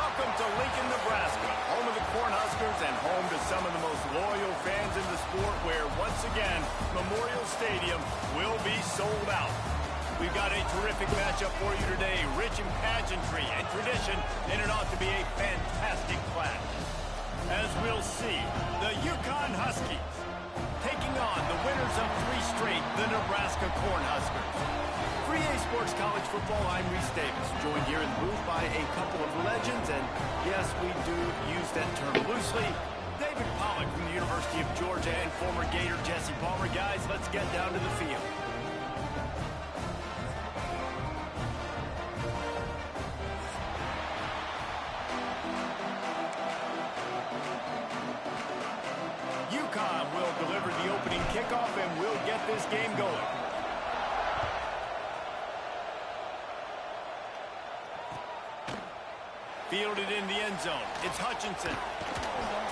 Welcome to Lincoln, Nebraska, home of the Cornhuskers and home to some of the most loyal fans in the sport where, once again, Memorial Stadium will be sold out. We've got a terrific matchup for you today, rich in pageantry and tradition, and it ought to be a fantastic clash. As we'll see, the UConn Huskies taking on the winners of 3 straight, the Nebraska Cornhuskers. For EA Sports College Football, I'm Reese Davis, joined here in the booth by a couple of legends, and yes, we do use that term loosely. David Pollack from the University of Georgia and former Gator Jesse Palmer. Guys, let's get down to the field. UConn will deliver the opening kickoff, and we'll get this game going. Fielded in the end zone. It's Hutchinson.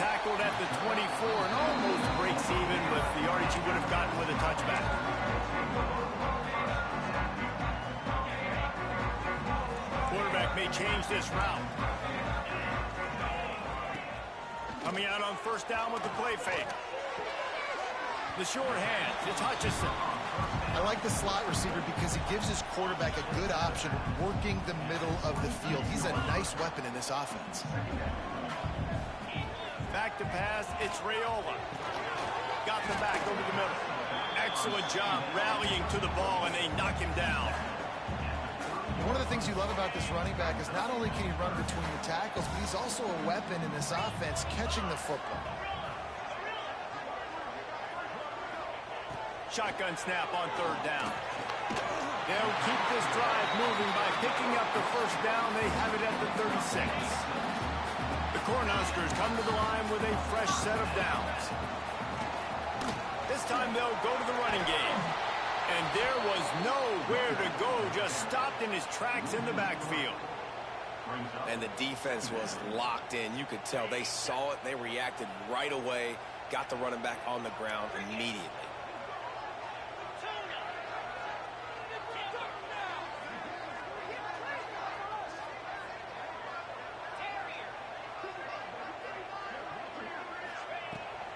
Tackled at the 24 and almost breaks even with the yardage he would have gotten with a touchback. Quarterback may change this route. Coming out on first down with the play fake. The short hands. It's Hutchinson. I like the slot receiver because he gives his quarterback a good option working the middle of the field. He's a nice weapon in this offense. Back to pass, it's Raiola. Got the back over the middle. Excellent job rallying to the ball, and they knock him down. One of the things you love about this running back is not only can he run between the tackles, but he's also a weapon in this offense catching the football. Shotgun snap on third down. They'll keep this drive moving by picking up the first down. They have it at the 36. The Cornhuskers come to the line with a fresh set of downs. This time they'll go to the running game. And there was nowhere to go, just stopped in his tracks in the backfield. And the defense was locked in. You could tell they saw it. They reacted right away. Got the running back on the ground immediately.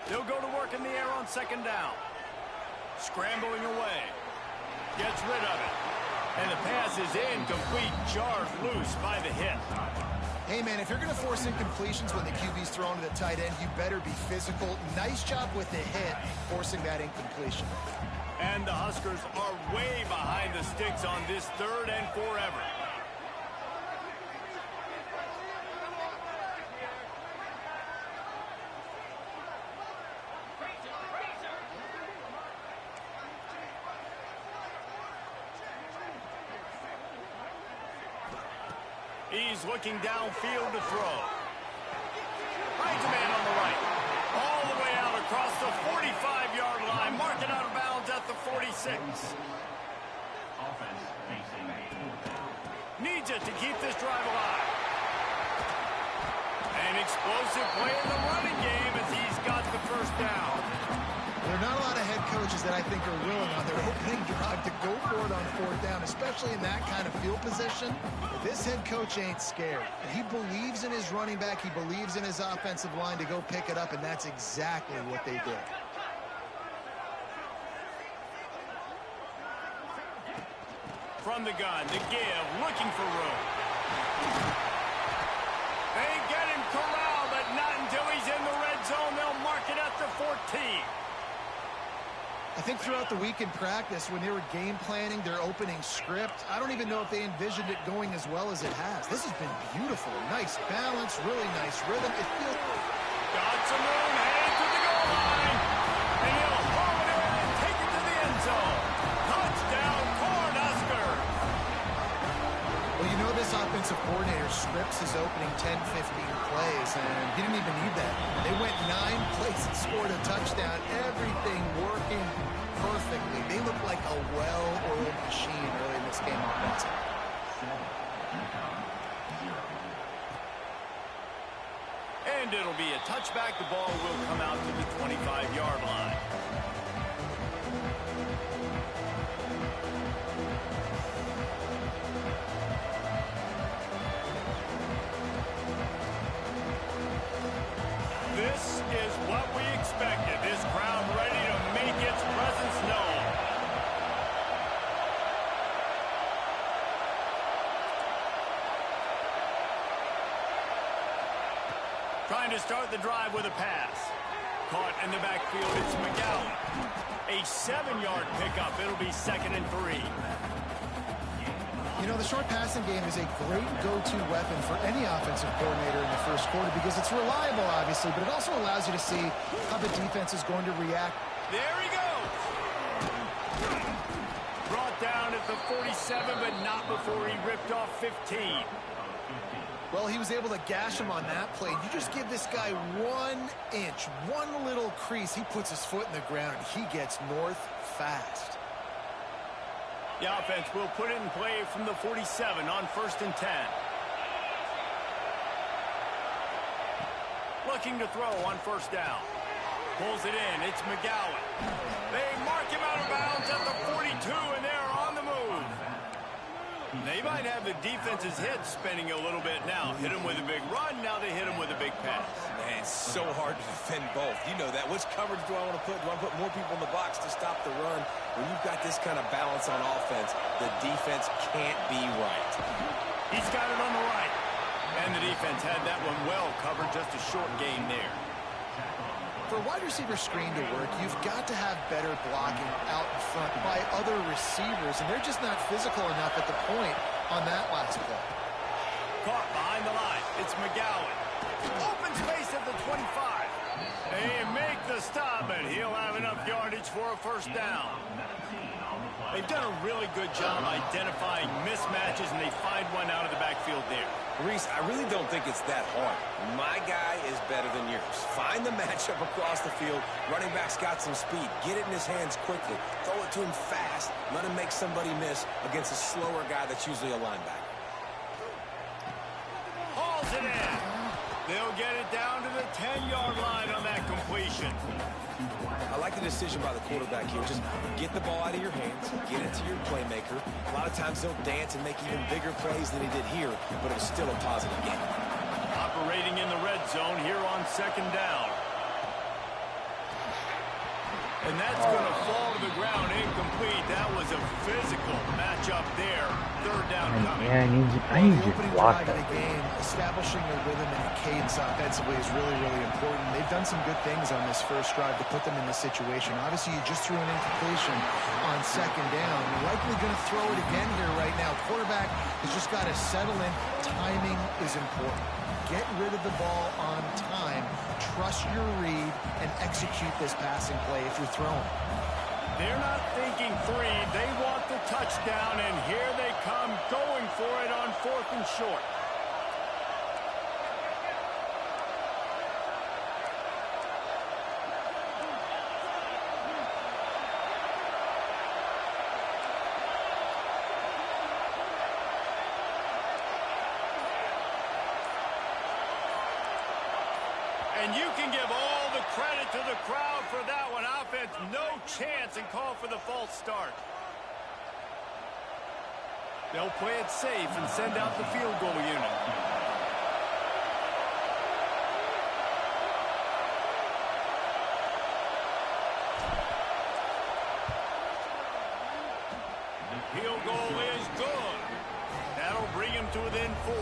They'll go to work in the air on second down. Scrambling away. Gets rid of it. And the pass is incomplete, jarred loose by the hit. Hey, man, if you're going to force incompletions when the QB's thrown to the tight end, you better be physical. Nice job with the hit, forcing that incompletion. And the Huskers are way behind the sticks on this third and forever. He's looking downfield to throw. Finds a man on the right. All the way out across the 45-yard line. Marking out of bounds at the 46. Needs it to keep this drive alive. An explosive play in the running game as he's got the first down. There are not a lot of head coaches that I think are willing on their opening drive to go for it on fourth down, especially in that kind of field position. This head coach ain't scared. He believes in his running back. He believes in his offensive line to go pick it up, and that's exactly what they did. From the gun, the give, looking for room. They get him corralled, but not until he's in the red zone. They'll mark it at the 14. I think throughout the week in practice, when they were game planning their opening script, I don't even know if they envisioned it going as well as it has. This has been beautiful. Nice balance, really nice rhythm. It feels... Got some room, headed to the goal line. And he'll haul it in and take it to the end zone. Touchdown, Cornhuskers. Well, you know this offensive coordinator scripts his opening 10, 15 plays, and he didn't even need that. They went 9 plays and scored a touchdown. Everything working perfectly. They look like a well-oiled machine early in this game offensively. And it'll be a touchback. The ball will come out to the 25-yard line. Trying to start the drive with a pass. Caught in the backfield, it's McGowan. A 7-yard pickup. It'll be 2nd and 3. You know, the short passing game is a great go-to weapon for any offensive coordinator in the first quarter because it's reliable, obviously, but it also allows you to see how the defense is going to react. There he goes. Brought down at the 47, but not before he ripped off 15. Well, he was able to gash him on that play. You just give this guy 1 inch, one little crease. He puts his foot in the ground, and he gets north fast. The offense will put it in play from the 47 on 1st and 10. Looking to throw on 1st down. Pulls it in. It's McGowan. They mark him out of bounds at the 42, and they're on the move. They might have the defense's head spinning a little bit now. Hit him with a big run. Now they hit him with a big pass. Man, it's so hard to defend both. You know that. Which coverage do I want to put? Do I put more people in the box to stop the run? When you've got this kind of balance on offense, the defense can't be right. He's got it on the right. And the defense had that one well covered. Just a short gain there. For a wide receiver screen to work, you've got to have better blocking out in front by other receivers, and they're just not physical enough at the point on that last play. Caught behind the line. It's McGowan. Open space at the 25. They make the stop, and he'll have enough yardage for a 1st down. They've done a really good job identifying mismatches, and they find one out of the backfield there. Reese, I really don't think it's that hard. My guy is better than yours. Find the matchup across the field. Running back's got some speed. Get it in his hands quickly. Throw it to him fast. Let him make somebody miss against a slower guy that's usually a linebacker. Hauls it in. They'll get it down to the 10-yard line on that completion. I like the decision by the quarterback here. Just get the ball out of your hands, get it to your playmaker. A lot of times they'll dance and make even bigger plays than he did here, but it was still a positive game. Operating in the red zone here on 2nd down. And that's going to fall to the ground incomplete. That was a physical matchup there. 3rd down coming. Yeah, I need to block that. Game, establishing a rhythm and a cadence offensively is really, really important. They've done some good things on this first drive to put them in this situation. Obviously, you just threw an incompletion on 2nd down. You're likely going to throw it again here right now. Quarterback has just got to settle in. Timing is important. Get rid of the ball on time. Trust your read and execute this passing play if you're throwing. They're not thinking 3. They want the touchdown, and here they come going for it on 4th and short. And you can give all the credit to the crowd for that one. Offense, no chance, and call for the false start. They'll play it safe and send out the field goal unit. Field goal is good. That'll bring him to within 4.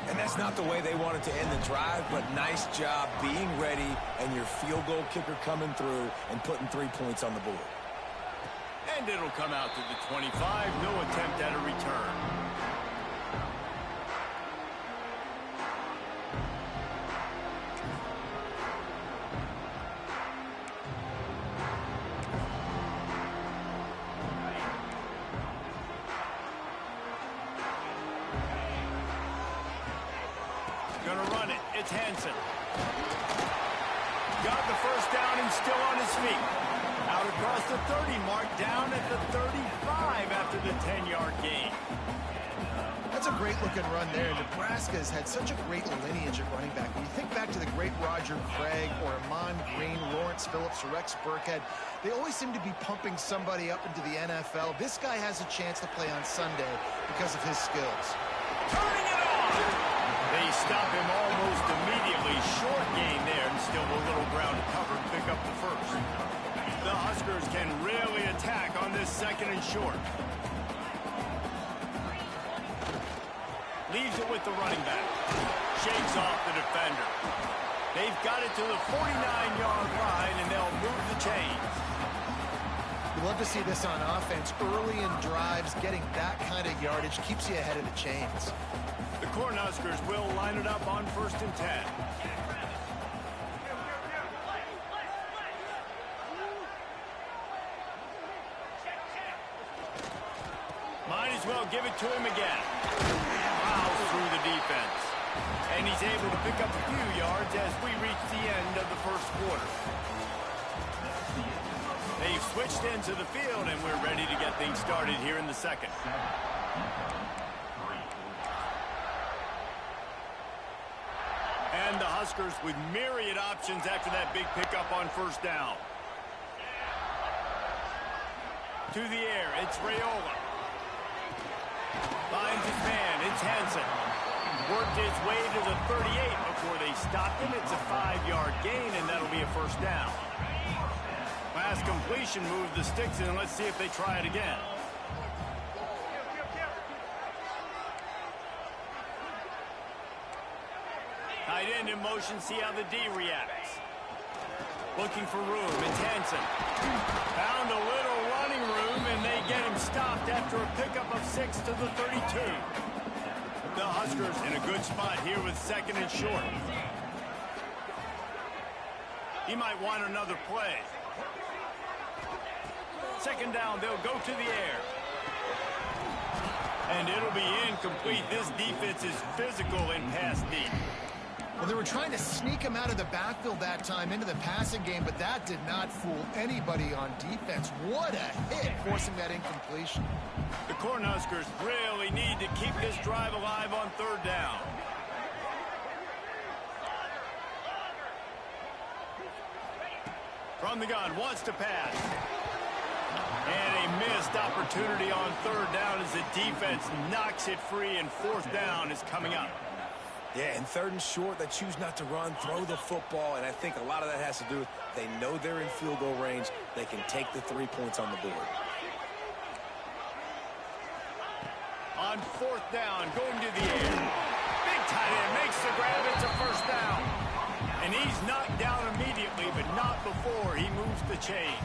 And that's not the way they wanted to end the drive, but nice job being ready and your field goal kicker coming through and putting 3 points on the board. And it'll come out to the 25. No attempt at a return. Gonna run it. It's Hansen. Got the 1st down and still on his feet. Out across the 30 mark, down at the 35 after the 10-yard gain. That's a great-looking run there. Nebraska has had such a great lineage at running back. When you think back to the great Roger Craig or Amon Green, Lawrence Phillips, or Rex Burkhead, they always seem to be pumping somebody up into the NFL. This guy has a chance to play on Sunday because of his skills. Turning it on! They stop him almost immediately. Short gain there, and still a little ground to cover and pick up the 1st. The Huskers can really attack on this 2nd and short. Leaves it with the running back. shakes off the defender. They've got it to the 49-yard line, and they'll move the chains. You love to see this on offense. Early in drives, getting that kind of yardage keeps you ahead of the chains. The Cornhuskers will line it up on 1st and 10. Might as well give it to him again. Plows through the defense. And he's able to pick up a few yards as we reach the end of the first quarter. They've switched into the field, and we're ready to get things started here in the second. And the Huskers with myriad options after that big pickup on 1st down. To the air, it's Raiola. Finds his man, it's Henson. Worked his way to the 38 before they stopped him. It's a 5-yard gain, and that'll be a 1st down. Pass completion moved the sticks in. Let's see if they try it again. Tight end in motion, see how the D reacts. Looking for room, it's Henson. Found a little running room, and they get him stopped after a pickup of 6 to the 32. The Huskers in a good spot here with 2nd and short. He might want another play. 2nd down, they'll go to the air. And it'll be incomplete. This defense is physical in pass deep. Well, they were trying to sneak him out of the backfield that time into the passing game, but that did not fool anybody on defense. What a hit, forcing that incompletion. The Cornhuskers really need to keep this drive alive on 3rd down. From the gun, wants to pass. And a missed opportunity on 3rd down as the defense knocks it free, and 4th down is coming up. Yeah, and 3rd and short, they choose not to run, throw the football, and I think a lot of that has to do with they know they're in field goal range. They can take the 3 points on the board. On 4th down, going to the air. Big tight end makes the grab. It's a 1st down. And he's knocked down immediately, but not before he moves the chains.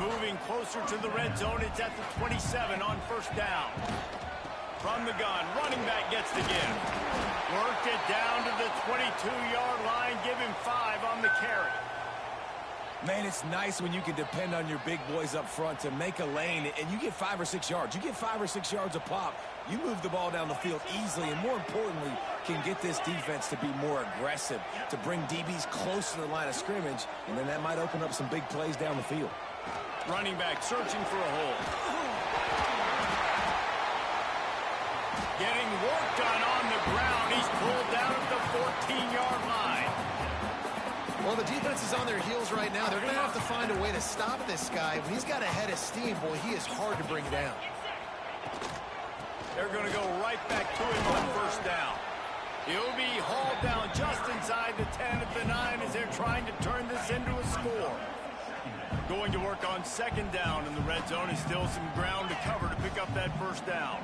Moving closer to the red zone, it's at the 27 on 1st down. From the gun, running back gets the give. Worked it down to the 22-yard line. Give him 5 on the carry. Man, it's nice when you can depend on your big boys up front to make a lane, and you get 5 or 6 yards. You get 5 or 6 yards a pop. You move the ball down the field easily, and more importantly, can get this defense to be more aggressive, to bring DBs close to the line of scrimmage, and then that might open up some big plays down the field. Running back searching for a hole. Getting work done on the ground. He's pulled down at the 14-yard line. Well, the defense is on their heels right now. They're going to have to find a way to stop this guy. When he's got a head of steam, boy, he is hard to bring down. They're going to go right back to him on 1st down. He'll be hauled down just inside the 10 at the 9 as they're trying to turn this into a score. Going to work on 2nd down in the red zone, and still some ground to cover to pick up that 1st down.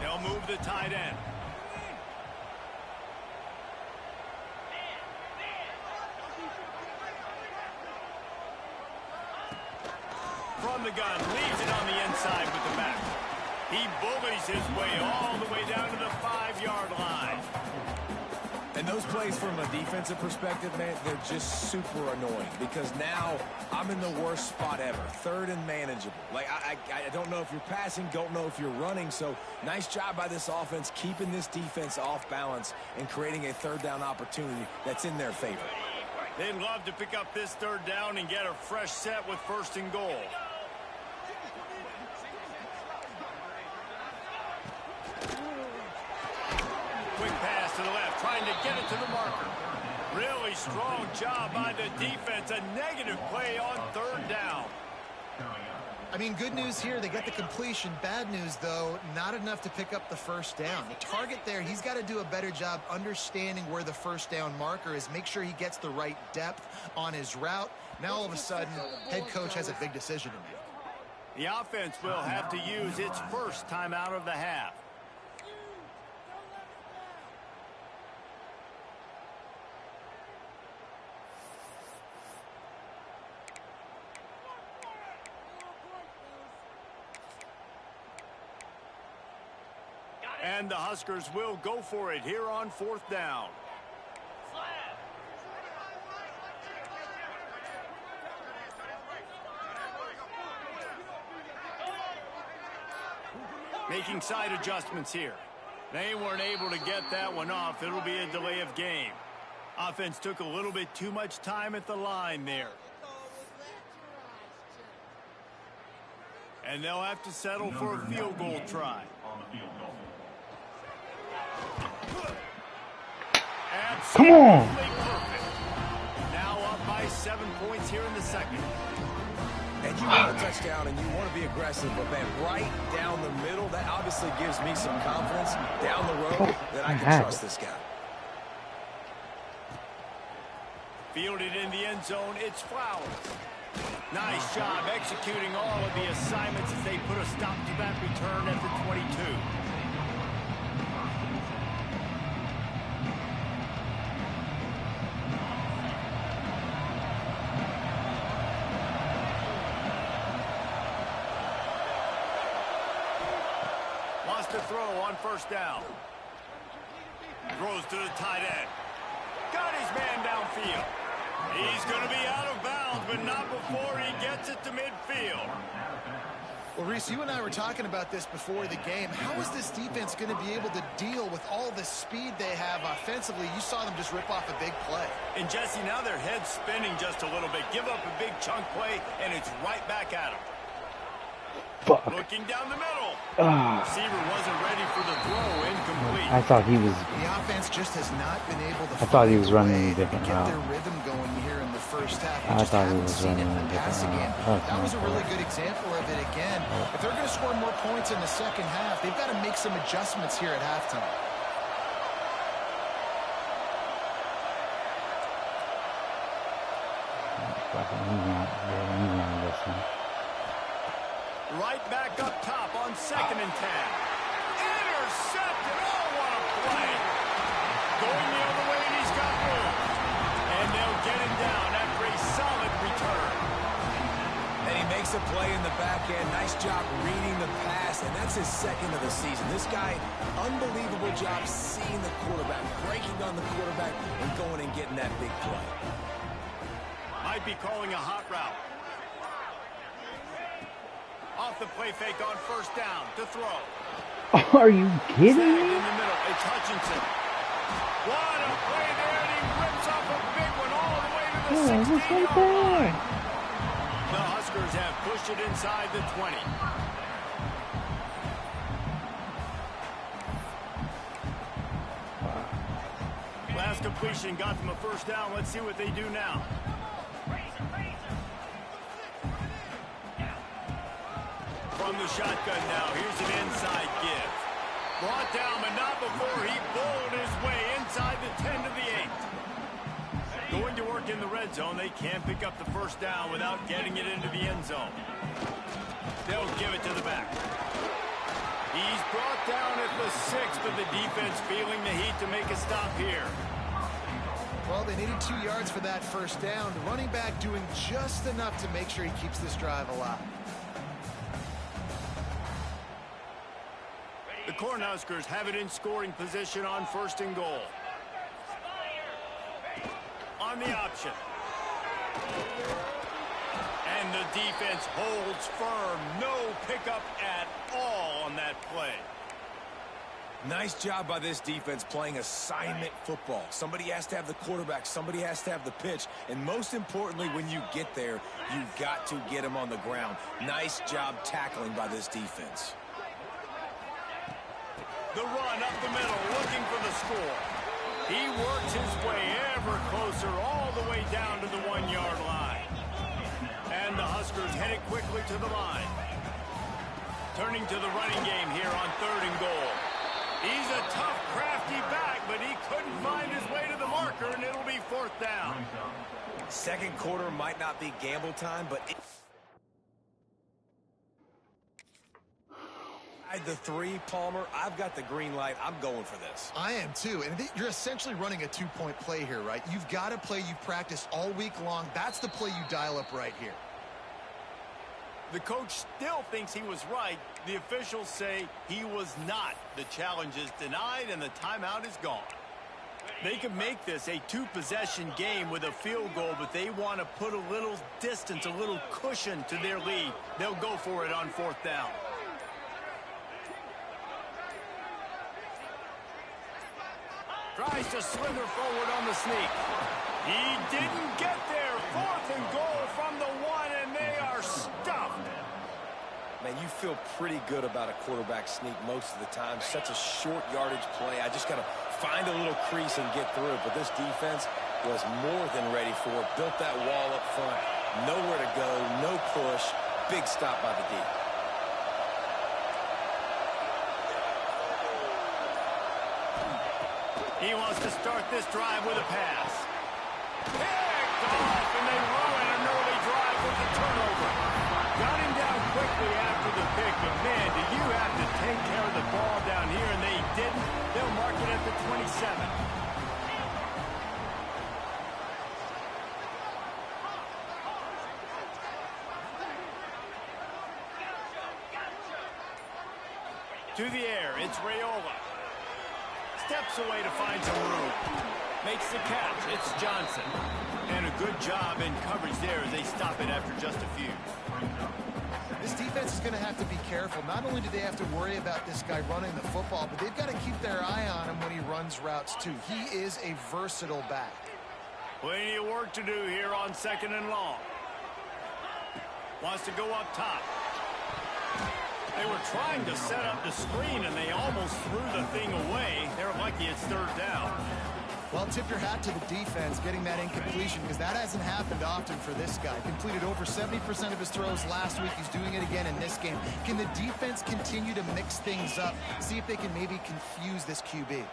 They'll move the tight end. From the gun, leaves it on the inside with the back. He bullies his way all the way down to the 5-yard line. And those plays from a defensive perspective, man, they're just super annoying because now I'm in the worst spot ever, 3rd and manageable. Like, I don't know if you're passing, don't know if you're running, so nice job by this offense keeping this defense off balance and creating a 3rd down opportunity that's in their favor. They'd love to pick up this 3rd down and get a fresh set with 1st and goal. Quick pass to the left, trying to get it to the marker. Really strong job by the defense. A negative play on 3rd down. I mean, good news here, they get the completion. Bad news, though, not enough to pick up the 1st down. The target there, he's got to do a better job understanding where the 1st down marker is, make sure he gets the right depth on his route. Now, all of a sudden, head coach has a big decision to make. The offense will have to use its first timeout of the half. And the Huskers will go for it here on 4th down. Making side adjustments here. They weren't able to get that one off. It'll be a delay of game. Offense took a little bit too much time at the line there. And they'll have to settle for a field goal try. Come on. Perfect. Now up by 7 points here in the second. And you want a touchdown and you want to be aggressive, but man, right down the middle, that obviously gives me some confidence down the road that I can trust this guy. Fielded in the end zone, it's Flowers. Nice job executing all of the assignments as they put a stop to that return at the 22. Lost the throw on 1st down. Throws to the tight end. Got his man downfield. He's going to be out of bounds, but not before he gets it to midfield. Well, Reese, you and I were talking about this before the game. How is this defense going to be able to deal with all the speed they have offensively? You saw them just rip off a big play. And, Jesse, now their head's spinning just a little bit. Give up a big chunk play, and it's right back at them. Fuck. Looking down the middle. Receiver wasn't ready for the throw. Incomplete. I thought he was. The offense just has not been able to. I thought he was running a different get route. their rhythm going here in the first half. I thought he was running a different route. That was a really good example of it again. If they're going to score more points in the second half, they've got to make some adjustments here at halftime. Right back up top on 2nd and 10. Intercepted. Oh, what a play. Going the other way, and he's got room. And they'll get him down after a solid return. And he makes a play in the back end. Nice job reading the pass, and that's his 2nd of the season. This guy, unbelievable job seeing the quarterback, breaking on the quarterback, and going and getting that big play. Might be calling a hot route. Off the play fake on 1st down to throw. Are you kidding Snagged me? in the middle. It's Hutchinson. What a play there, and he rips off a big one all the way to the 16-yard line. The Huskers have pushed it inside the 20. Last completion got them a 1st down. Let's see what they do now. From the shotgun now, here's an inside give. Brought down, but not before he bowled his way inside the 10 to the 8. Going to work in the red zone. They can't pick up the 1st down without getting it into the end zone. They'll give it to the back. He's brought down at the 6, but the defense feeling the heat to make a stop here. Well, they needed 2 yards for that 1st down. The running back doing just enough to make sure he keeps this drive alive. The Cornhuskers have it in scoring position on 1st and goal. On the option. And the defense holds firm. No pickup at all on that play. Nice job by this defense playing assignment football. Somebody has to have the quarterback. Somebody has to have the pitch. And most importantly, when you get there, you've got to get them on the ground. Nice job tackling by this defense. The run up the middle, looking for the score. He works his way ever closer all the way down to the 1-yard line. And the Huskers headed quickly to the line. Turning to the running game here on 3rd and goal. He's a tough, crafty back, but he couldn't find his way to the marker, and it'll be 4th down. 2nd quarter might not be gamble time, but the 3, Palmer, I've got the green light. I'm going for this. I am too. And you're essentially running a 2-point play here, right? You've got a play you've practiced all week long. That's the play you dial up right here. The coach still thinks he was right. The officials say he was not. The challenge is denied, and the timeout is gone. They can make this a two-possession game with a field goal, but they want to put a little distance, a little cushion to their lead. They'll go for it on 4th down. Tries to slither forward on the sneak. He didn't get there. 4th and goal from the 1, and they are stuffed. Man, you feel pretty good about a quarterback sneak most of the time. Such a short yardage play. I just got to find a little crease and get through it. But this defense was more than ready for it. Built that wall up front. Nowhere to go, no push. Big stop by the D. He wants to start this drive with a pass. Picked off, and they ruin an early drive with the turnover. Got him down quickly after the pick, but man, do you have to take care of the ball down here, and they didn't. They'll mark it at the 27. To the air, it's Raiola. Steps away to find some room. Makes the catch. It's Johnson. And a good job in coverage there as they stop it after just a few. This defense is going to have to be careful. Not only do they have to worry about this guy running the football, but they've got to keep their eye on him when he runs routes too. He is a versatile back. Plenty of work to do here on 2nd and long. Wants to go up top. They were trying to set up the screen, and they almost threw the thing away. They're lucky it's 3rd down. Well, tip your hat to the defense getting that incompletion, because that hasn't happened often for this guy. Completed over 70% of his throws last week. He's doing it again in this game. Can the defense continue to mix things up? See if they can maybe confuse this QB.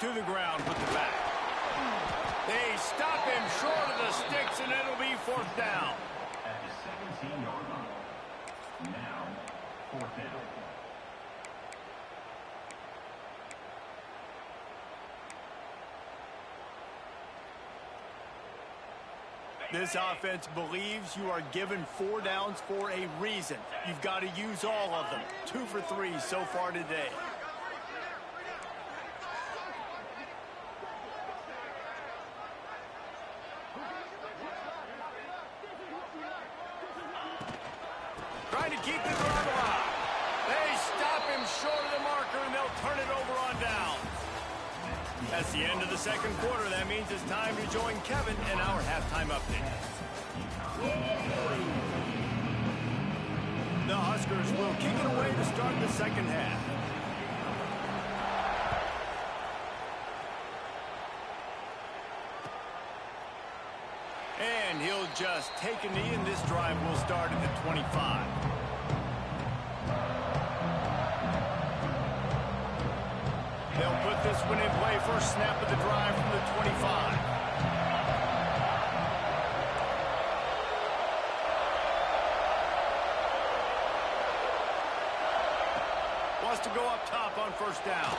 To the ground with the back. They stop him short of the sticks, and it'll be 4th down. At the 17-yard line. Now, 4th down. This offense believes you are given 4 downs for a reason. You've got to use all of them. 2 for 3 so far today. Trying to keep the drive alive. They stop him short of the marker, and they'll turn it over on down. That's the end of the 2nd quarter. That means it's time to join Kevin in our halftime update. The Huskers will kick it away to start the 2nd half. And he'll just take a knee, and this drive will start at the 25. They'll put this one in play. First snap of the drive from the 25. Wants to go up top on 1st down.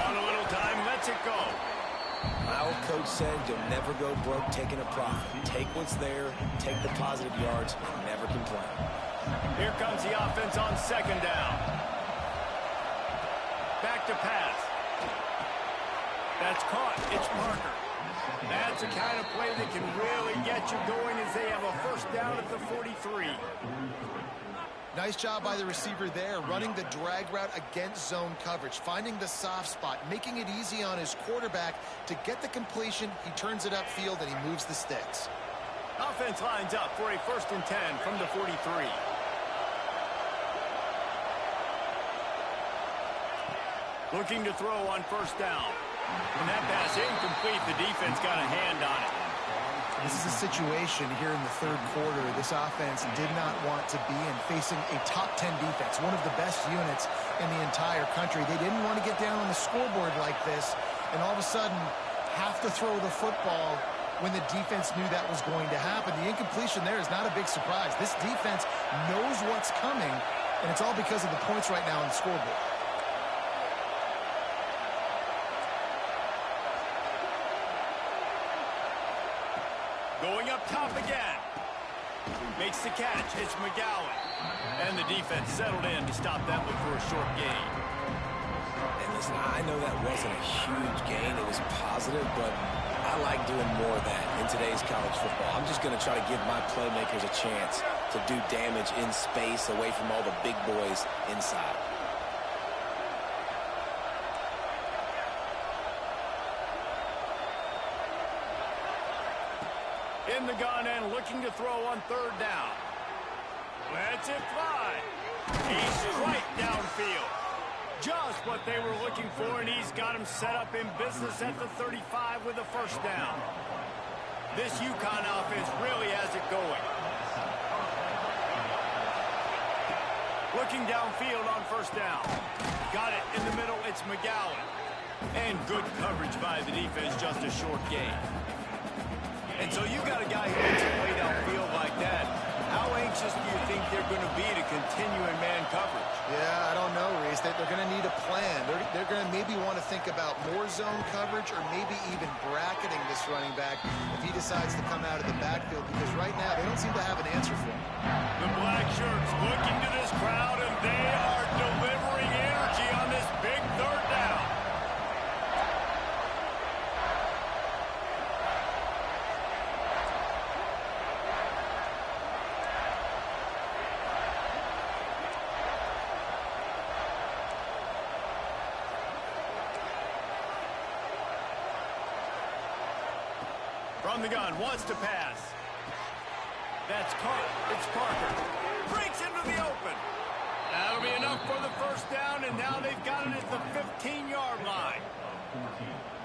On a little time, lets it go. My old coach said you'll never go broke taking a profit. Take what's there, take the positive yards, and never complain. Here comes the offense on 2nd down. Back to pass. That's caught. It's Parker. That's the kind of play that can really get you going as they have a 1st down at the 43. Nice job by the receiver there, running the drag route against zone coverage, finding the soft spot, making it easy on his quarterback to get the completion. He turns it upfield, and he moves the sticks. Offense lines up for a 1st and 10 from the 43. Looking to throw on 1st down. And that pass incomplete. The defense got a hand on it. This is a situation here in the 3rd quarter this offense did not want to be in, facing a top 10 defense, one of the best units in the entire country. They didn't want to get down on the scoreboard like this and all of a sudden have to throw the football when the defense knew that was going to happen. The incompletion there is not a big surprise. This defense knows what's coming, and it's all because of the points right now on the scoreboard. Going up top again. Makes the catch. It's McGowan. And the defense settled in to stop that one for a short gain. And listen, I know that wasn't a huge gain. It was positive, but I like doing more of that in today's college football. I'm just going to try to give my playmakers a chance to do damage in space away from all the big boys inside. In the gun and looking to throw on third down. Lets it fly. He's right downfield. Just what they were looking for, and he's got him set up in business at the 35 with a first down. This UConn offense really has it going. Looking downfield on first down. Got it in the middle. It's McGowan. And good coverage by the defense, just a short gain. And so you got a guy who makes a play downfield like that. How anxious do you think they're going to be to continue in man coverage? Yeah, I don't know, Reese. They're going to need a plan. They're going to maybe want to think about more zone coverage or maybe even bracketing this running back if he decides to come out of the backfield, because right now they don't seem to have an answer for him. The black shirts looking to this crowd, and they are delivering energy on this big third down. From the gun, wants to pass. That's caught. It's Parker. Breaks into the open. That'll be enough for the first down, and now they've got it at the 15-yard line.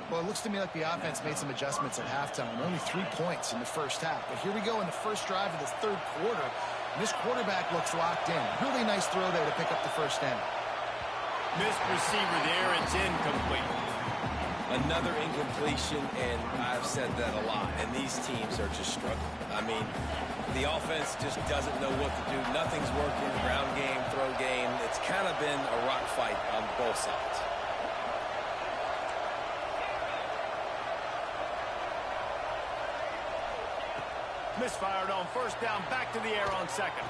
Well, it looks to me like the offense made some adjustments at halftime. Only 3 points in the first half. But here we go in the first drive of the third quarter. And this quarterback looks locked in. Really nice throw there to pick up the first down. Missed receiver there. It's incomplete. Another incompletion, and I've said that a lot, and these teams are just struggling. I mean, the offense just doesn't know what to do. Nothing's working. Ground game, throw game. It's kind of been a rock fight on both sides. Misfired on first down, back to the air on second.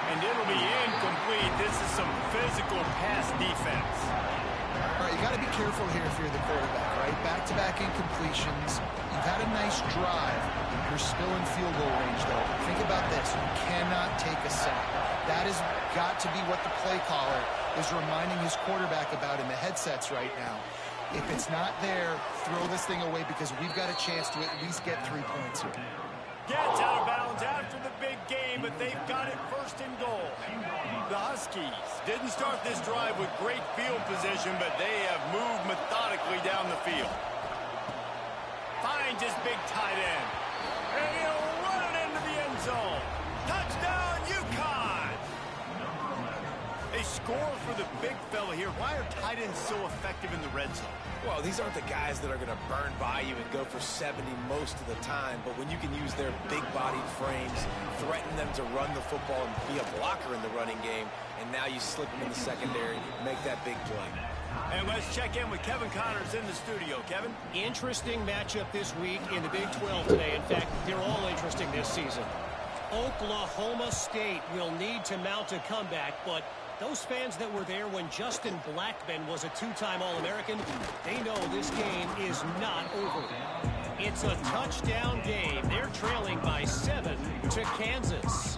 And it'll be incomplete. This is some physical pass defense. All right, you got to be careful here if you're the quarterback, right? Back-to-back incompletions. You've had a nice drive. You're still in field goal range, though. Think about this. You cannot take a sack. That has got to be what the play caller is reminding his quarterback about in the headsets right now. If it's not there, throw this thing away, because we've got a chance to at least get 3 points here. Gets out of bounds after the big game, but they've got it first and goal. The Huskies didn't start this drive with great field position, but they have moved methodically down the field. Finds his big tight end. And he'll run it into the end zone. Touchdown, UConn! They score for the big fella here. Why are tight ends so effective in the red zone? Well, these aren't the guys that are going to burn by you and go for 70 most of the time, but when you can use their big-bodied frames, threaten them to run the football and be a blocker in the running game, and now you slip them in the secondary, make that big play. And let's check in with Kevin Connors in the studio. Kevin? Interesting matchup this week in the Big 12 today. In fact, they're all interesting this season. Oklahoma State will need to mount a comeback, but those fans that were there when Justin Blackmon was a two-time All-American, they know this game is not over. It's a touchdown game. They're trailing by 7 to Kansas.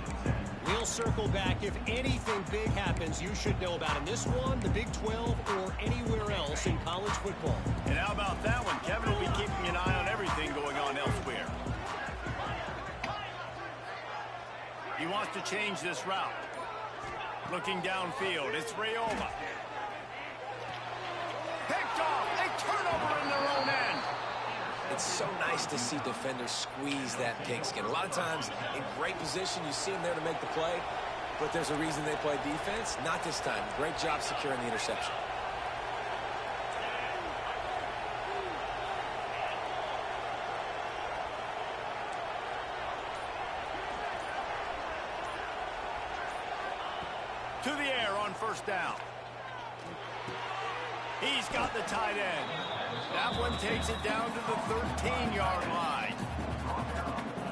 We'll circle back if anything big happens you should know about in this one, the Big 12, or anywhere else in college football. And how about that one? Kevin will be keeping an eye on everything going on elsewhere. He wants to change this route. Looking downfield, it's Rayola. Picked off, a turnover in their own end. It's so nice to see defenders squeeze that pigskin. A lot of times, in great position, you see them there to make the play, but there's a reason they play defense. Not this time. Great job securing the interception. To the air on first down. He's got the tight end. That one takes it down to the 13-yard line.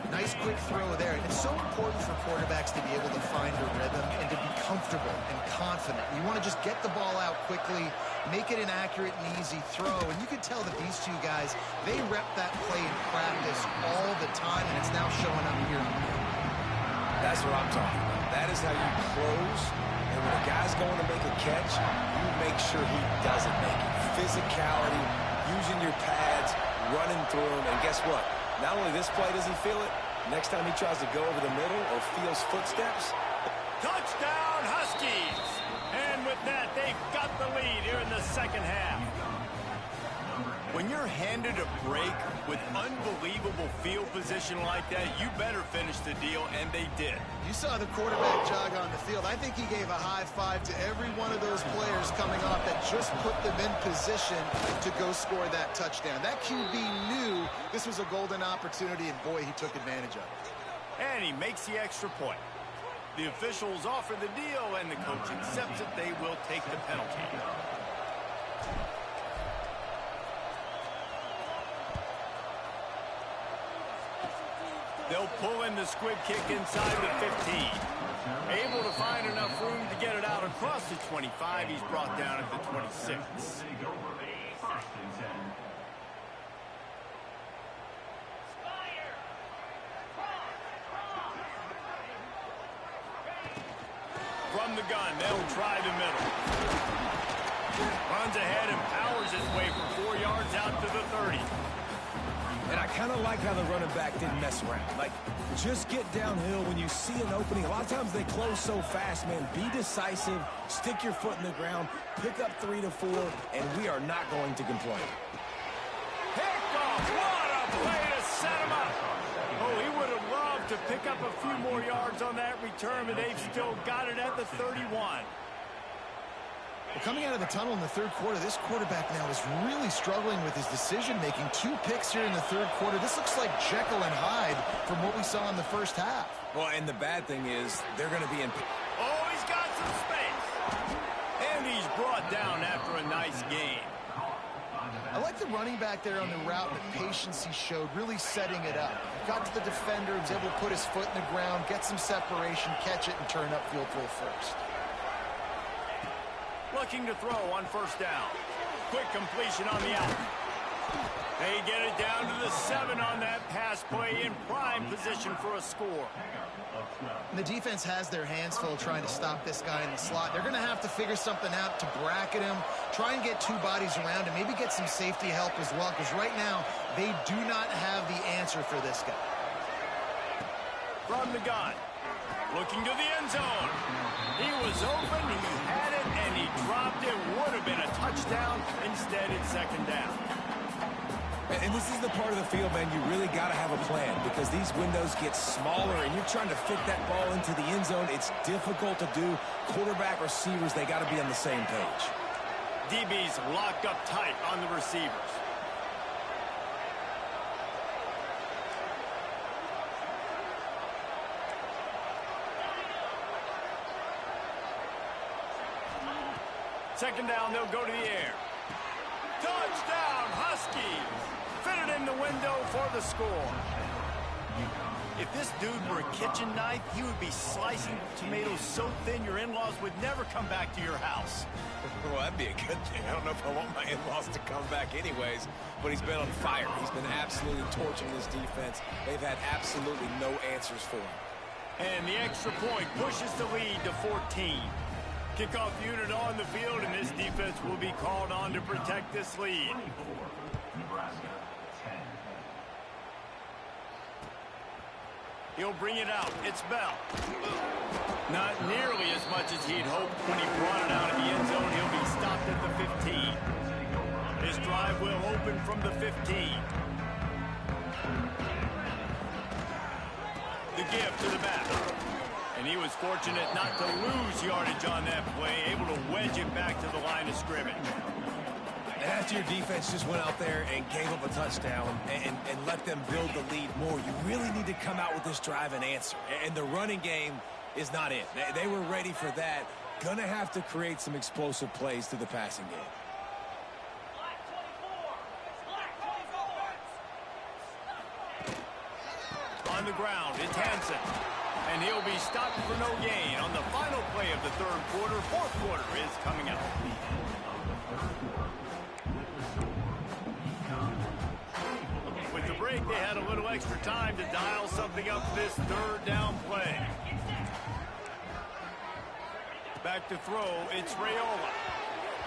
Nice quick throw there. And it's so important for quarterbacks to be able to find a rhythm and to be comfortable and confident. You want to just get the ball out quickly, make it an accurate and easy throw. And you can tell that these two guys, they rep that play in practice all the time, and it's now showing up here. That's what I'm talking about. That is how you close. And when a guy's going to make a catch, you make sure he doesn't make it. Physicality, using your pads, running through them. And guess what? Not only this play does he feel it, next time he tries to go over the middle or feels footsteps. Touchdown, Huskies! And with that, they've got the lead here in the second half. When you're handed a break with unbelievable field position like that, you better finish the deal, and they did. You saw the quarterback jog on the field. I think he gave a high five to every one of those players coming off that just put them in position to go score that touchdown. That QB knew this was a golden opportunity, and boy, he took advantage of it. And he makes the extra point. The officials offer the deal, and the coach accepts it. They will take the penalty. They'll pull in the squib kick inside the 15. Able to find enough room to get it out across the 25. He's brought down at the 26. From the gun, they'll try the middle. Runs ahead and powers his way for 4 yards out to the 30. And I kind of like how the running back didn't mess around. Like, just get downhill when you see an opening. A lot of times they close so fast, man. Be decisive, stick your foot in the ground, pick up 3 to 4, and we are not going to complain. Picked off. What a play to set him up. Oh, he would have loved to pick up a few more yards on that return, but they've still got it at the 31. Well, coming out of the tunnel in the third quarter, this quarterback now is really struggling with his decision-making. 2 picks here in the third quarter. This looks like Jekyll and Hyde from what we saw in the first half. Well, and the bad thing is they're going to be in... Oh, he's got some space. And he's brought down after a nice game. I like the running back there on the route, the patience he showed, really setting it up. Got to the defender, was able to put his foot in the ground, get some separation, catch it, and turn upfield for the first. Looking to throw on first down. Quick completion on the out. They get it down to the 7 on that pass play in prime position for a score. And the defense has their hands full trying to stop this guy in the slot. They're going to have to figure something out to bracket him, try and get 2 bodies around him, maybe get some safety help as well, because right now they do not have the answer for this guy. From the gun. Looking to the end zone. He was open, he had it, and he dropped it. Would have been a touchdown. Instead, it's second down. And this is the part of the field, man, you really got to have a plan because these windows get smaller and you're trying to fit that ball into the end zone. It's difficult to do. Quarterback, receivers, they got to be on the same page. DB's locked up tight on the receivers. Second down, they'll go to the air. Touchdown, Huskies! Fitted in the window for the score. If this dude were a kitchen knife, he would be slicing tomatoes so thin your in-laws would never come back to your house. Well, that'd be a good thing. I don't know if I want my in-laws to come back anyways, but he's been on fire. He's been absolutely torching this defense. They've had absolutely no answers for him. And the extra point pushes the lead to 14. Kickoff unit on the field, and this defense will be called on to protect this lead. Nebraska, 10. He'll bring it out. It's Bell. Not nearly as much as he'd hoped when he brought it out of the end zone. He'll be stopped at the 15. His drive will open from the 15. The give to the back. And he was fortunate not to lose yardage on that play, able to wedge it back to the line of scrimmage. And after your defense just went out there and gave up a touchdown and let them build the lead more, you really need to come out with this drive and answer. And the running game is not it. They were ready for that, Gonna have to create some explosive plays through the passing game. On the ground, it's Hansen. And he'll be stopped for no gain on the final play of the third quarter. Fourth quarter is coming up. With the break, they had a little extra time to dial something up this third down play. Back to throw, it's Raiola.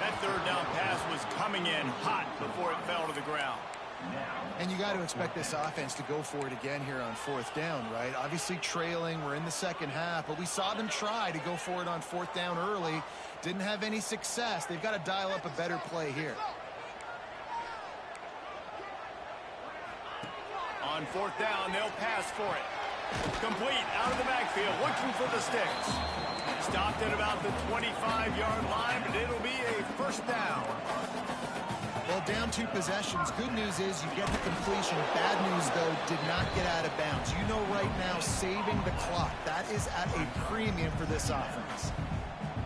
That third down pass was coming in hot before it fell to the ground. And you got to expect this offense to go for it again here on fourth down, right? Obviously trailing, we're in the second half, but we saw them try to go for it on fourth down early. Didn't have any success. They've got to dial up a better play here. On fourth down, they'll pass for it. Complete out of the backfield, looking for the sticks. Stopped at about the 25-yard line, but it'll be a first down. Well, down 2 possessions. Good news is you get the completion. Bad news, though, did not get out of bounds. You know right now, saving the clock. That is at a premium for this offense.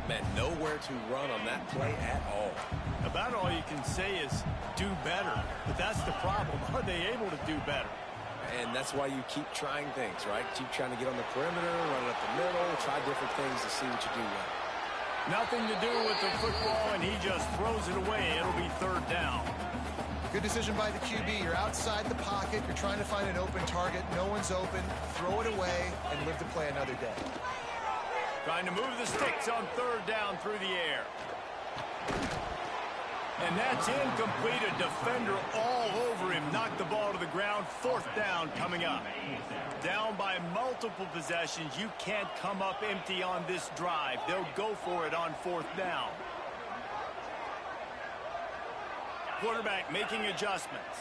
Man, nowhere to run on that play at all. About all you can say is do better. But that's the problem. Are they able to do better? And that's why you keep trying things, right? Keep trying to get on the perimeter, run it up the middle, try different things to see what you do well. Nothing to do with the football, and he just throws it away. It'll be third down. Good decision by the QB. You're outside the pocket. You're trying to find an open target. No one's open. Throw it away and live to play another day. Trying to move the sticks on third down through the air. And that's incomplete. A defender all over him. Knocked the ball to the ground. Fourth down coming up. Down by multiple possessions. You can't come up empty on this drive. They'll go for it on fourth down. Quarterback making adjustments.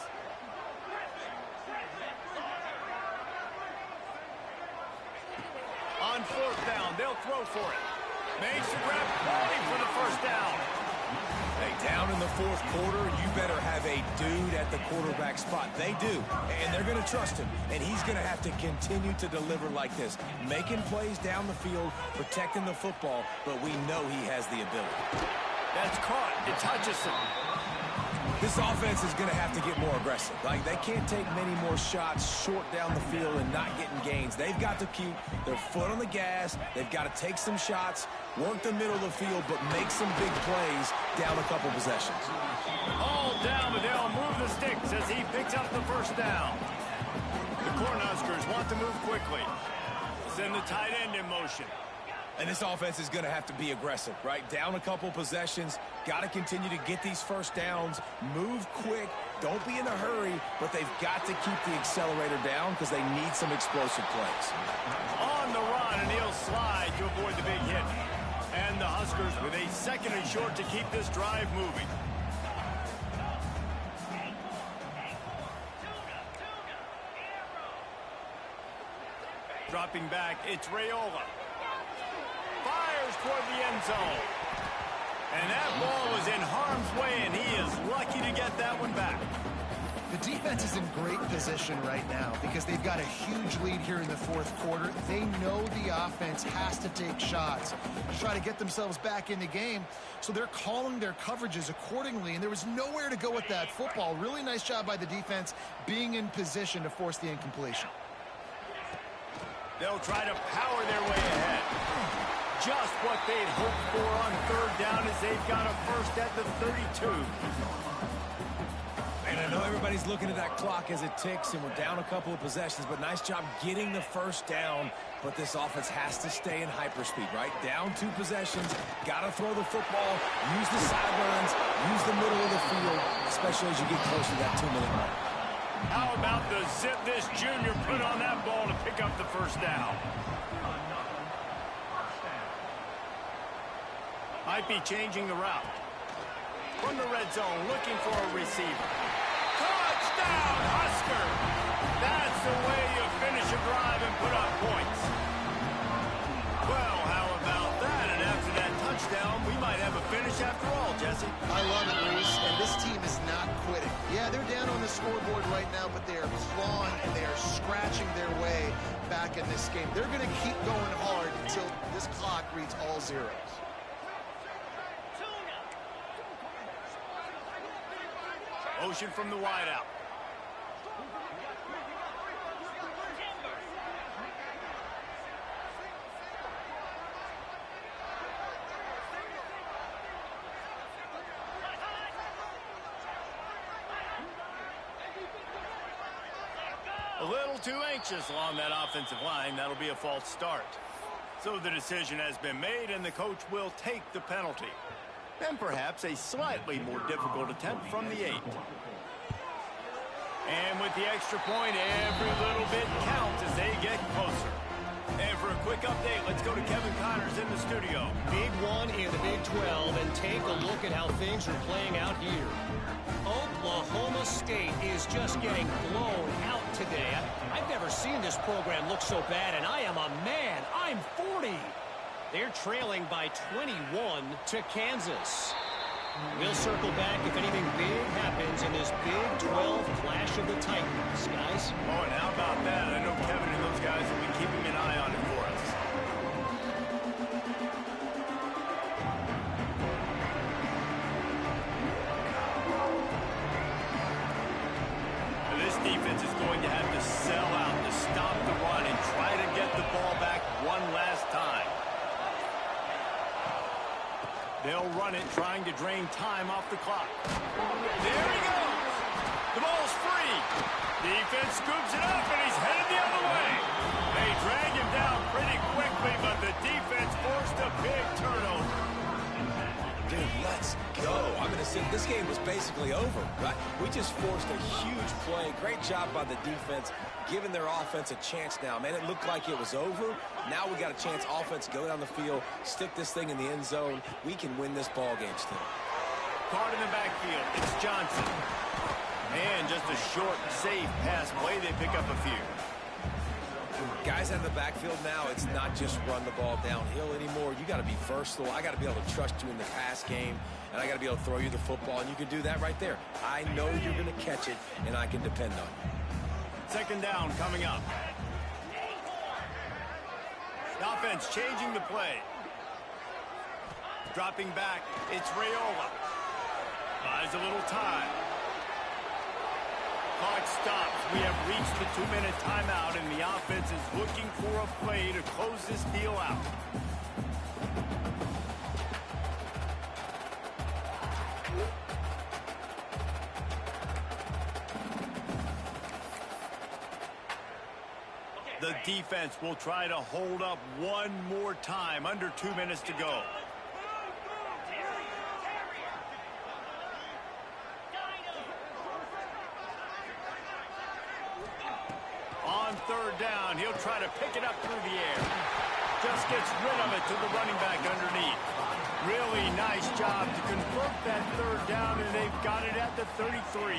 On fourth down, they'll throw for it. Makes the grab, quality for the first down. Hey, down in the fourth quarter, you better have a dude at the quarterback spot. They do, and they're going to trust him, and he's going to have to continue to deliver like this, making plays down the field, protecting the football, but we know he has the ability. That's caught. It's Hutchinson. This offense is going to have to get more aggressive. Like, they can't take many more shots short down the field and not getting gains. They've got to keep their foot on the gas. They've got to take some shots, work the middle of the field, but make some big plays down a couple possessions. All down, but they'll move the sticks as he picks up the first down. The Cornhuskers want to move quickly. Send the tight end in motion. And this offense is going to have to be aggressive, right? Down a couple possessions, got to continue to get these first downs, move quick, don't be in a hurry, but they've got to keep the accelerator down because they need some explosive plays. On the run, and he'll slide to avoid the big hit. And the Huskers with a second and short to keep this drive moving. Dropping back, it's Raiola. Fires toward the end zone. And that ball was in harm's way, and he is lucky to get that one back. The defense is in great position right now because they've got a huge lead here in the fourth quarter. They know the offense has to take shots to try to get themselves back in the game, so they're calling their coverages accordingly, and there was nowhere to go with that football. Really nice job by the defense being in position to force the incompletion. They'll try to power their way ahead. Just what they'd hoped for on third down as they've got a first at the 32. And I know everybody's looking at that clock as it ticks, and we're down a couple of possessions, but nice job getting the first down. But this offense has to stay in hyperspeed, right? Down 2 possessions, got to throw the football, use the sidelines, use the middle of the field, especially as you get close to that 2-minute mark. How about the zip this junior put on that ball to pick up the first down? Might be changing the route. From the red zone, looking for a receiver. Touchdown, Husker! That's the way you finish a drive and put up points. Well, how about that? And after that touchdown, we might have a finish after all, Jesse. I love it, Reese, and this team is not quitting. Yeah, they're down on the scoreboard right now, but they are clawing and they are scratching their way back in this game. They're going to keep going hard until this clock reads all zeros. Motion from the wideout. A little too anxious along that offensive line. That'll be a false start. So the decision has been made, and the coach will take the penalty. Then perhaps a slightly more difficult attempt from the 8. And with the extra point, every little bit counts as they get closer. And for a quick update, let's go to Kevin Connors in the studio. Big one in the Big 12, and take a look at how things are playing out here. Oklahoma State is just getting blown out today. I've never seen this program look so bad, and I am a man. I'm 40. They're trailing by 21 to Kansas. We'll circle back if anything big happens in this Big 12 clash of the Titans, guys. Oh, and how about that? I know Kevin and those guys will be keeping an eye on it for us. This defense is going to have to sell out to stop the run and try to get the ball back one last time. They'll run it, trying to drain time off the clock. There he goes. The ball's free. Defense scoops it up, and he's headed the other way. They drag him down pretty quickly, but the defense forced a big turnover. Dude, let's go. I'm going to say this game was basically over, right? We just forced a huge play. Great job by the defense, giving their offense a chance now. Man, it looked like it was over. Now we got a chance offense, go down the field, stick this thing in the end zone. We can win this ball game still. Caught in the backfield. It's Johnson. And just a short, safe pass play. They pick up a few. Guys out of the backfield now, it's not just run the ball downhill anymore. You got to be versatile. I got to be able to trust you in the pass game, and I got to be able to throw you the football, and you can do that right there. I know you're going to catch it, and I can depend on you. Second down coming up. The offense changing the play. Dropping back, it's Raiola. Buys a little time. Clock stops. We have reached the 2-minute timeout, and the offense is looking for a play to close this deal out. The defense will try to hold up one more time. Under 2 minutes to go. On third down, he'll try to pick it up through the air. Just gets rid of it to the running back underneath. Really nice job to convert that third down, and they've got it at the 33.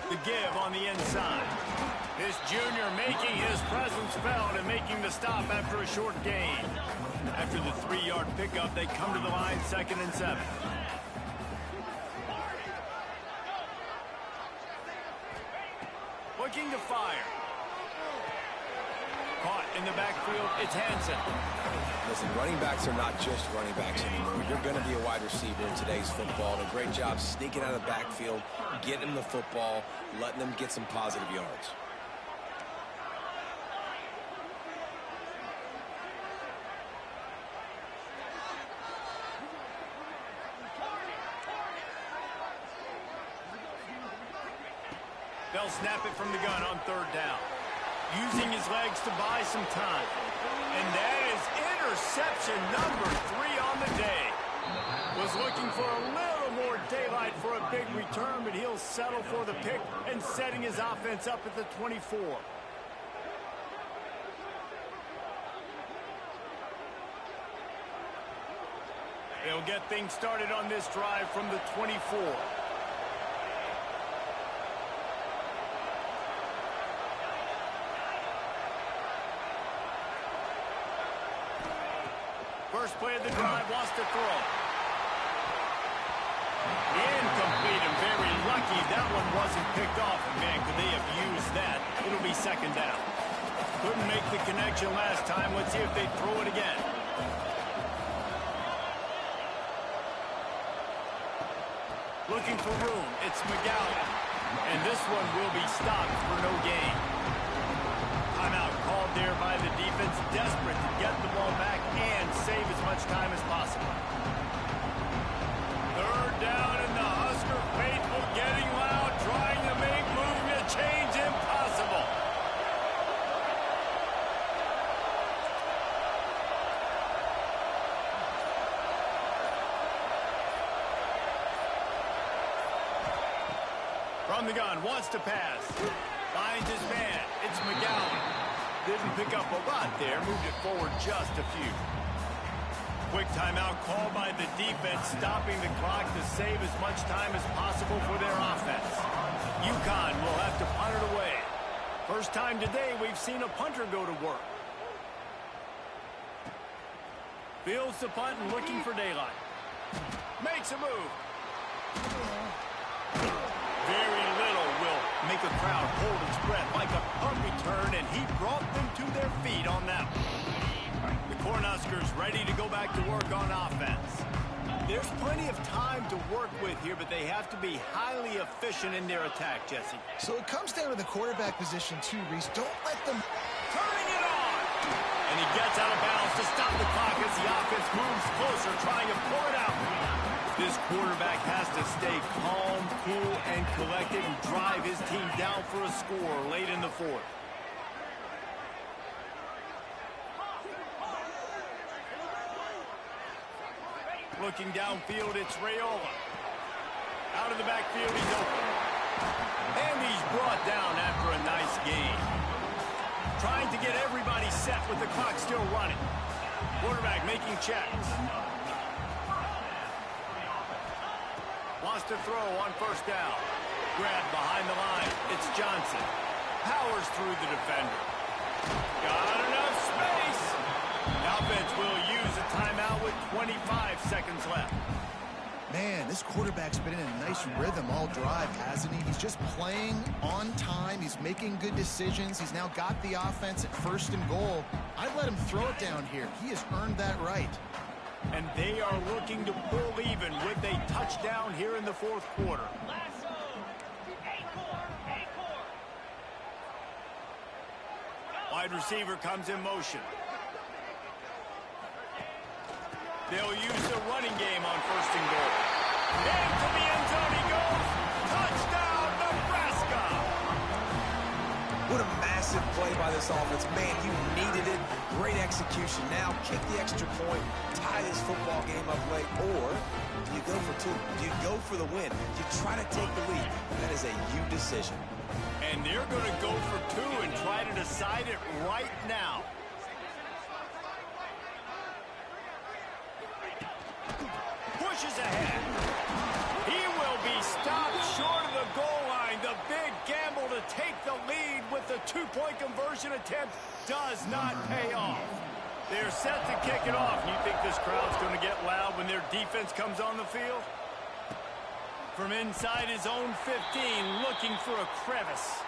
The give on the inside. This junior making his presence felt and making the stop after a short gain. After the 3-yard pickup, they come to the line 2nd and 7. Looking to fire. Caught in the backfield, it's Hansen. Listen, running backs are not just running backs anymore. You're going to be a wide receiver in today's football. And a great job sneaking out of the backfield, getting them the football, letting them get some positive yards. They'll snap it from the gun on third down. Using his legs to buy some time. And that is interception number 3 on the day. Was looking for a little more daylight for a big return, but he'll settle for the pick and setting his offense up at the 24. They'll get things started on this drive from the 24. First play of the drive, wants to throw. Incomplete, and very lucky that one wasn't picked off. And man, could they have used that. It'll be 2nd down. Couldn't make the connection last time. Let's see if they throw it again. Looking for room. It's McGowan. And this one will be stopped for no gain. Timeout called there by the defense. Desperate to get the ball back and save as much time as possible. Third down, and the Husker faithful getting loud, trying to make moving a change impossible. From the gun, wants to pass. Finds his man. It's McGowan. Didn't pick up a lot there. Moved it forward just a few. Quick timeout called by the defense, stopping the clock to save as much time as possible for their offense. UConn will have to punt it away. First time today we've seen a punter go to work. Fields the punt and looking for daylight. Makes a move. Very little will make a crowd hold its breath like a punt return, and he brought them to their feet on that one. The Cornhuskers ready to go back to work on offense. There's plenty of time to work with here, but they have to be highly efficient in their attack, Jesse. So it comes down to the quarterback position too, Reese. Don't let them... Turning it on! And he gets out of bounds to stop the clock as the offense moves closer, trying to pull it out. This quarterback has to stay calm, cool, and collected and drive his team down for a score late in the fourth. Looking downfield, it's Raiola. Out of the backfield, he's open. And he's brought down after a nice game. Trying to get everybody set with the clock still running. Quarterback making checks. Wants to throw on first down. Grabbed behind the line. It's Johnson. Powers through the defender. Got enough space. The offense will use a timeout with 25 seconds left. Man, this quarterback's been in a nice rhythm all drive, hasn't he? He's just playing on time. He's making good decisions. He's now got the offense at first and goal. I'd let him throw it down here. He has earned that right. And they are looking to pull even with a touchdown here in the fourth quarter. Wide receiver comes in motion. They'll use the running game on first and goal. Into the end zone he goes. Touchdown, Nebraska! What a massive play by this offense. Man, you needed it. Great execution. Now kick the extra point, tie this football game up late, or do you go for two? Do you go for the win? Do you try to take the lead? That is a you decision. And they're going to go for two and try to decide it right now. Pushes ahead. He will be stopped short of the goal line. The big gamble to take the lead with the two-point conversion attempt does not pay off. They're set to kick it off. You think this crowd's going to get loud when their defense comes on the field? From inside his own 15, looking for a crevice.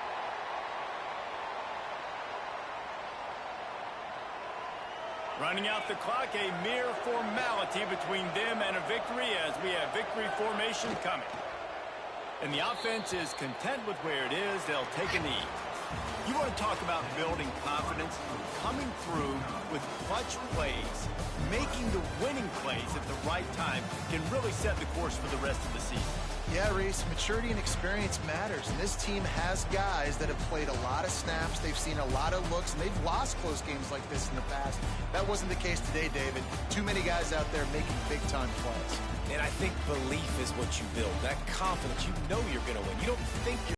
Running out the clock, a mere formality between them and a victory as we have victory formation coming. And the offense is content with where it is. They'll take a knee. You want to talk about building confidence? Coming through with clutch plays, making the winning plays at the right time can really set the course for the rest of the season. Yeah, Reese, maturity and experience matters. And this team has guys that have played a lot of snaps. They've seen a lot of looks, and they've lost close games like this in the past. That wasn't the case today, David. Too many guys out there making big-time plays. And I think belief is what you build. That confidence, you know you're going to win. You don't think you're